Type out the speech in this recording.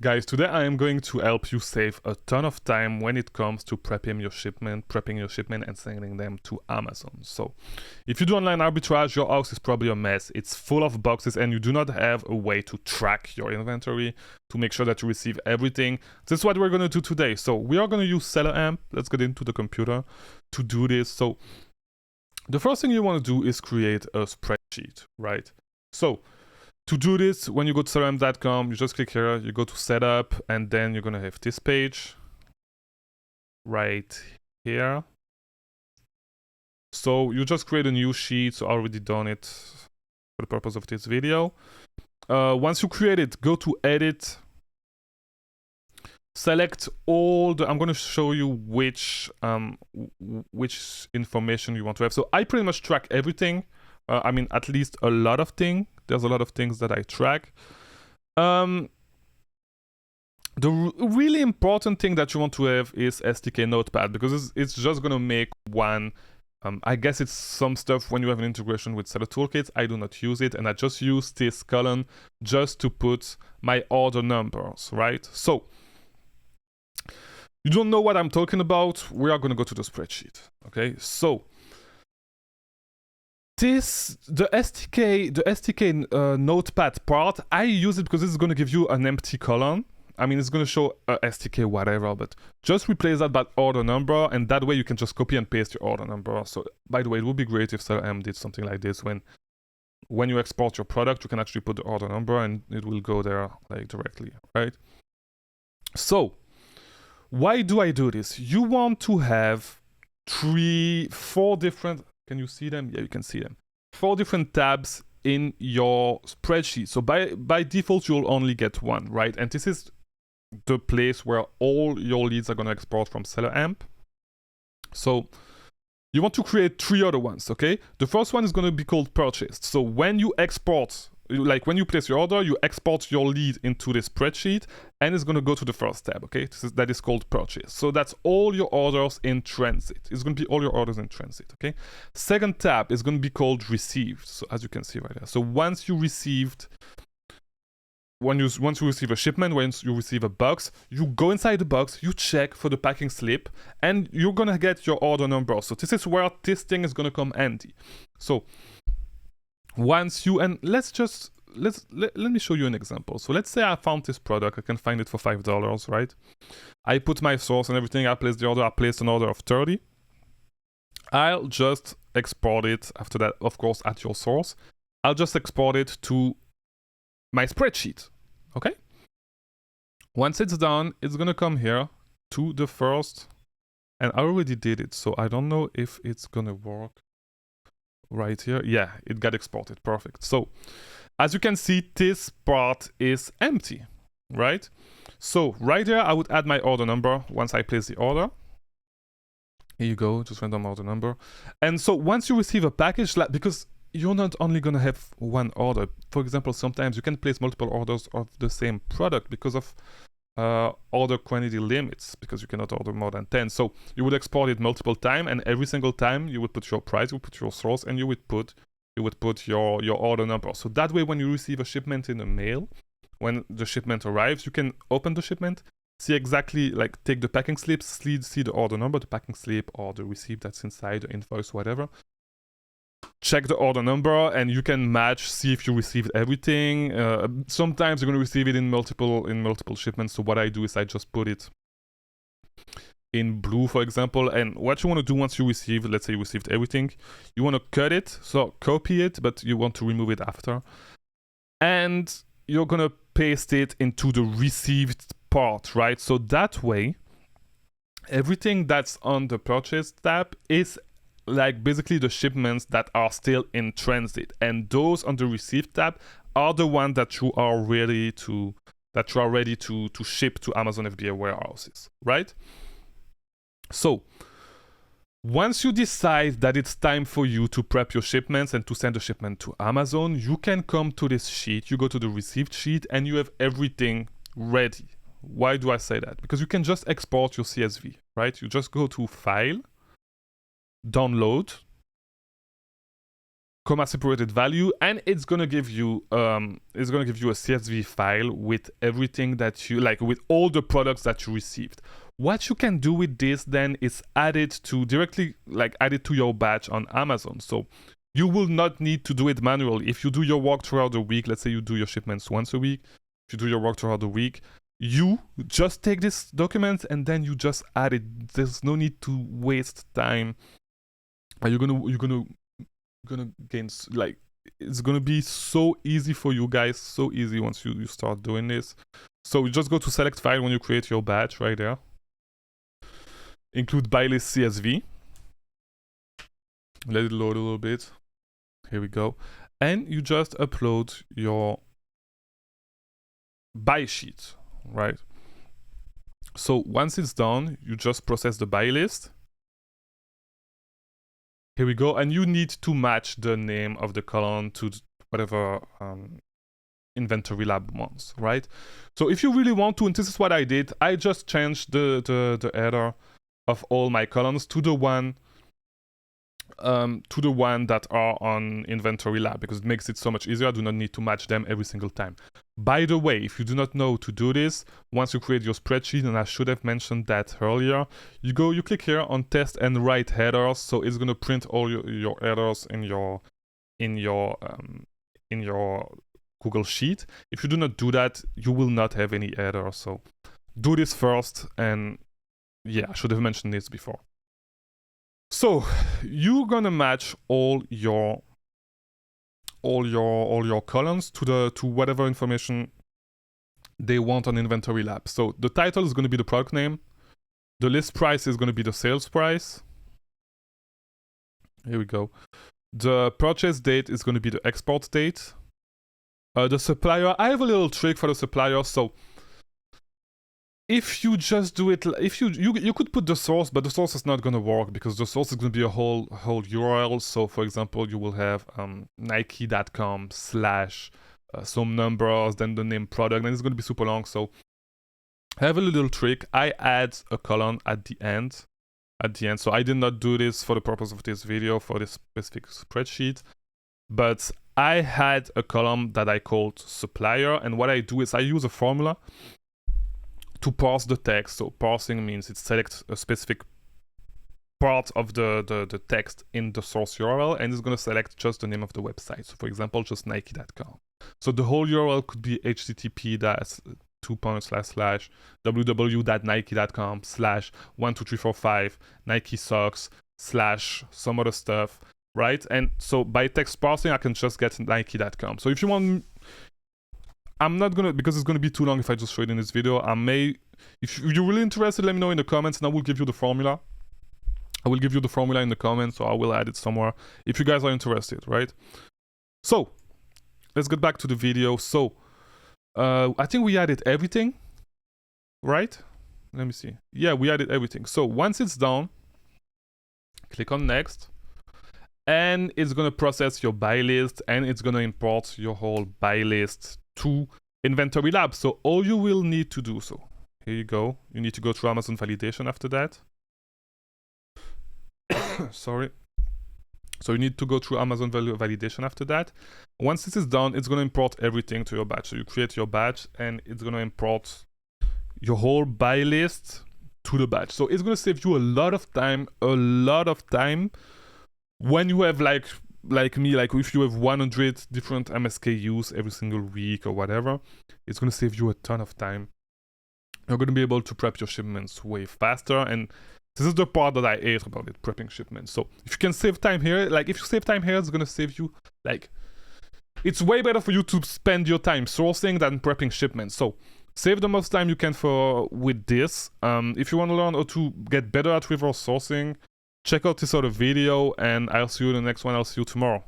Guys, today I am going to help you save a ton of time when it comes to prepping your shipment and sending them to Amazon. So if you do online arbitrage, your house is probably a mess. It's full of boxes and you do not have a way to track your inventory to make sure that you receive everything. This is what we're going to do today. So we are going to use Seller Amp. Let's get into the computer to do this. So the first thing you want to do is create a spreadsheet, right? So to do this, when you go to selleramp.com, you just click here, you go to setup, and then you're going to have this page right here. So you just create a new sheet. So I already done it for the purpose of this video. Once you create it, go to edit, select all the, I'm going to show you which information you want to have. So I pretty much track everything. I mean, at least a lot of things. There's a lot of things that I track. The really important thing that you want to have is SDK Notepad, because it's just going to make one. I guess it's some stuff when you have an integration with Seller Toolkit. I do not use it, and I just use this column just to put my order numbers, right? So you don't know what I'm talking about. We are going to go to the spreadsheet, okay? So the SDK Notepad part, I use it because this is going to give you an empty column. I mean, it's going to show SDK whatever, but just replace that by order number, and that way you can just copy and paste your order number. So by the way, it would be great if Seller Amp did something like this. When you export your product, you can actually put the order number and it will go there like directly, right? So why do I do this? You want to have 4 different, can you see them? Yeah, you can see them. 4 different tabs in your spreadsheet. So by default, you'll only get one, right? And this is the place where all your leads are going to export from Seller Amp. So you want to create 3 other ones, okay? The first one is going to be called purchased. So when you export, like when you place your order, you export your lead into the spreadsheet, and it's going to go to the first tab, okay? That is called purchase. So that's all your orders in transit. It's going to be all your orders in transit, okay? Second tab is going to be called received. So as you can see right there. So once you receive a shipment, once you receive a box, you go inside the box, you check for the packing slip, and you're going to get your order number. So this is where this thing is going to come handy. So once you, and let me show you an example. So let's say I found this product, I can find it for $5, right? I put my source and everything, I place the order, I placed an order of 30. I'll just export it after that, of course, at your source. I'll just export it to my spreadsheet, okay? Once it's done, it's gonna come here to the first, and I already did it, so I don't know if it's gonna work right here. Yeah, it got exported, perfect. So as you can see, this part is empty, right? So right here, I would add my order number once I place the order. Here you go, just random order number. And so once you receive a package, because you're not only gonna have one order. For example, sometimes you can place multiple orders of the same product because of order quantity limits, because you cannot order more than 10. So you would export it multiple times, and every single time you would put your price, you would put your source, and you would put your order number. So that way, when you receive a shipment in the mail, when the shipment arrives, you can open the shipment, see exactly, like take the packing slip, see the order number, the packing slip, or the receipt that's inside, the invoice, whatever. Check the order number, and you can match, see if you received everything. Sometimes you're going to receive it in multiple shipments. So what I do is I just put it in blue, for example. And what you want to do once you receive, let's say you received everything, you want to cut it, so copy it, but you want to remove it after. And you're going to paste it into the received part, right? So that way, everything that's on the purchase tab is like basically the shipments that are still in transit, and those on the received tab are the ones that you are ready to ship to Amazon FBA warehouses, right? So once you decide that it's time for you to prep your shipments and to send a shipment to Amazon, you can come to this sheet, you go to the received sheet, and you have everything ready. Why do I say that? Because you can just export your CSV, right? You just go to File, Download, comma separated value, and it's gonna give you a CSV file with everything that you like, with all the products that you received. What you can do with this then is add it to your batch on Amazon. So you will not need to do it manually. If you do your work throughout the week, let's say you do your shipments once a week, if you do your work throughout the week, you just take this document and then you just add it. There's no need to waste time. You're gonna gain, like, it's gonna be so easy for you guys, so easy once you start doing this. So you just go to select file when you create your batch right there, include by list CSV, let it load a little bit. Here we go, and you just upload your buy sheet, right? So once it's done, you just process the buy list. Here we go, and you need to match the name of the column to whatever inventory lab wants, right? So if you really want to, and this is what I did, I just changed the header of all my columns to the one that are on inventory lab, because it makes it so much easier. I do not need to match them every single time. By the way, if you do not know to do this, once you create your spreadsheet, and I should have mentioned that earlier, you click here on test and write headers. So it's gonna print all your headers in your Google Sheet. If you do not do that, you will not have any headers. So do this first, and yeah, I should have mentioned this before. So you're gonna match all your columns to whatever information they want on inventory lab. So the title is gonna be the product name. The list price is gonna be the sales price. Here we go. The purchase date is gonna be the export date. The supplier, I have a little trick for the supplier. So if you just do it, if you could put the source, but the source is not going to work, because the source is going to be a whole URL. So for example, you will have nike.com/ some numbers, then the name product, and it's going to be super long. So I have a little trick. I add a column at the end. So I did not do this for the purpose of this video, for this specific spreadsheet, but I had a column that I called supplier, and what I do is I use a formula to parse the text. So parsing means it selects a specific part of the text in the source URL, and it's going to select just the name of the website. So for example, just nike.com. So the whole URL could be http://www.nike.com/12345 Nike socks / some other stuff, right? And so by text parsing, I can just get nike.com. So if you want, I'm not gonna, because it's gonna be too long if I just show it in this video. I may, if you're really interested, let me know in the comments, and I will give you the formula. I will give you the formula in the comments, or I will add it somewhere if you guys are interested, right? So let's get back to the video. So I think we added everything, right? Let me see. Yeah, we added everything. So once it's done, click on next, and it's gonna process your buy list, and it's gonna import your whole buy list to inventory lab. So all you will need to do, so here you go, you need to go through Amazon validation after that. Sorry. So you need to go through Amazon validation after that. Once this is done, it's going to import everything to your batch. So you create your batch, and it's going to import your whole buy list to the batch. So it's going to save you a lot of time when you have like me, like if you have 100 different MSKUs every single week or whatever. It's going to save you a ton of time. You're going to be able to prep your shipments way faster, and this is the part that I hate about it, prepping shipments. So if you can save time here, like if you save time here, it's going to save you, like, it's way better for you to spend your time sourcing than prepping shipments. So save the most time you can with this. If you want to learn how to get better at reverse sourcing, check out this other video, and I'll see you in the next one. I'll see you tomorrow.